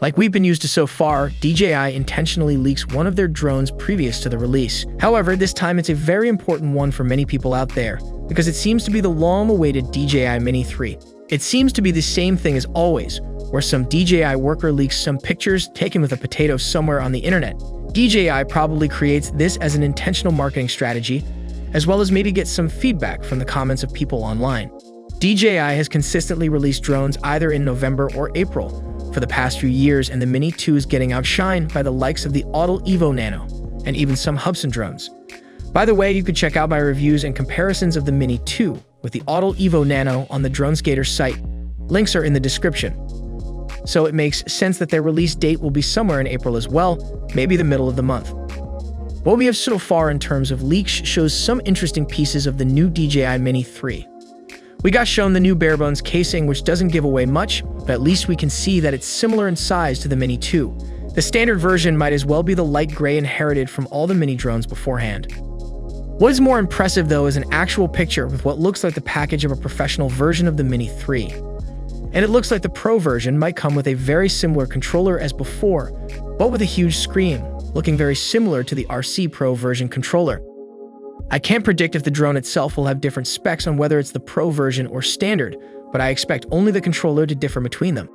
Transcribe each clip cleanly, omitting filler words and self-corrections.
Like we've been used to so far, DJI intentionally leaks one of their drones previous to the release. However, this time it's a very important one for many people out there, because it seems to be the long-awaited DJI Mini 3. It seems to be the same thing as always, where some DJI worker leaks some pictures taken with a potato somewhere on the internet. DJI probably creates this as an intentional marketing strategy, as well as maybe get some feedback from the comments of people online. DJI has consistently released drones either in November or April for the past few years, and the Mini 2 is getting outshined by the likes of the Autel Evo Nano and even some Hubsan drones. By the way, you could check out my reviews and comparisons of the Mini 2 with the Autel Evo Nano on the DroneSkater site. Links are in the description. So it makes sense that their release date will be somewhere in April as well, maybe the middle of the month. What we have so far in terms of leaks shows some interesting pieces of the new DJI Mini 3. We got shown the new barebones casing, which doesn't give away much, but at least we can see that it's similar in size to the Mini 2. The standard version might as well be the light gray inherited from all the Mini drones beforehand. What is more impressive though is an actual picture with what looks like the package of a professional version of the Mini 3. And it looks like the Pro version might come with a very similar controller as before, but with a huge screen, looking very similar to the RC Pro version controller. I can't predict if the drone itself will have different specs on whether it's the Pro version or standard, but I expect only the controller to differ between them.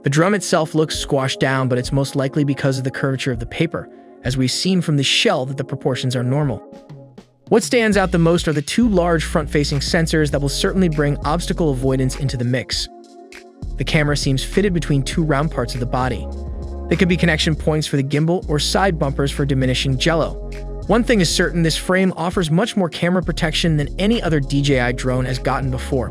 The drum itself looks squashed down, but it's most likely because of the curvature of the paper, as we've seen from the shell that the proportions are normal. What stands out the most are the two large front-facing sensors that will certainly bring obstacle avoidance into the mix. The camera seems fitted between two round parts of the body. They could be connection points for the gimbal or side bumpers for diminishing jello. One thing is certain, this frame offers much more camera protection than any other DJI drone has gotten before.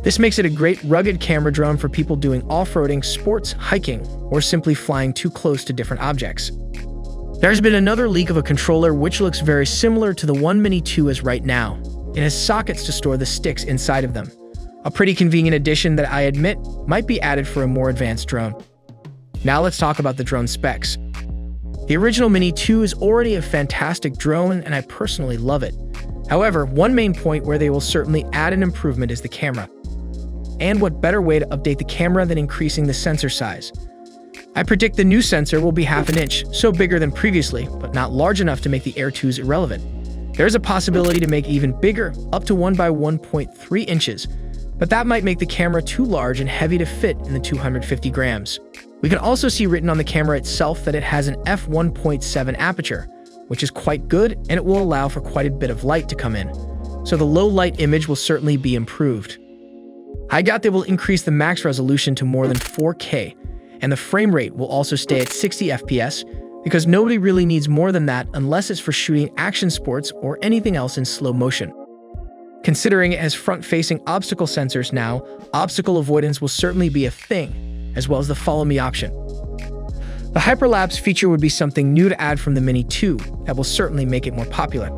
This makes it a great rugged camera drone for people doing off-roading, sports, hiking, or simply flying too close to different objects. There's been another leak of a controller which looks very similar to the one Mini 2 is right now. It has sockets to store the sticks inside of them. A pretty convenient addition that I admit might be added for a more advanced drone. Now let's talk about the drone specs. The original Mini 2 is already a fantastic drone, and I personally love it. However, one main point where they will certainly add an improvement is the camera. And what better way to update the camera than increasing the sensor size? I predict the new sensor will be half an inch, so bigger than previously, but not large enough to make the Air 2s irrelevant. There is a possibility to make it even bigger, up to 1 by 1.3 inches, but that might make the camera too large and heavy to fit in the 250 grams. We can also see written on the camera itself that it has an f1.7 aperture, which is quite good, and it will allow for quite a bit of light to come in. So the low light image will certainly be improved. I doubt they will increase the max resolution to more than 4K, and the frame rate will also stay at 60 FPS, because nobody really needs more than that unless it's for shooting action sports or anything else in slow motion. Considering it has front-facing obstacle sensors now, obstacle avoidance will certainly be a thing, as well as the follow me option. The hyperlapse feature would be something new to add from the Mini 2 that will certainly make it more popular.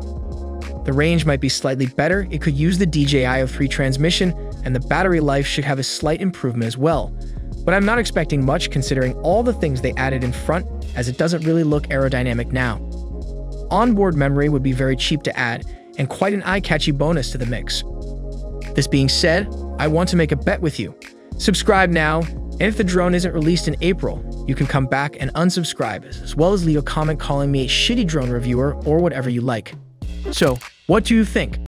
The range might be slightly better, it could use the DJI 3 transmission, and the battery life should have a slight improvement as well. But I'm not expecting much considering all the things they added in front, as it doesn't really look aerodynamic now. Onboard memory would be very cheap to add, and quite an eye-catchy bonus to the mix. This being said, I want to make a bet with you. Subscribe now, and if the drone isn't released in April, you can come back and unsubscribe, as well as leave a comment calling me a shitty drone reviewer or whatever you like. So, what do you think?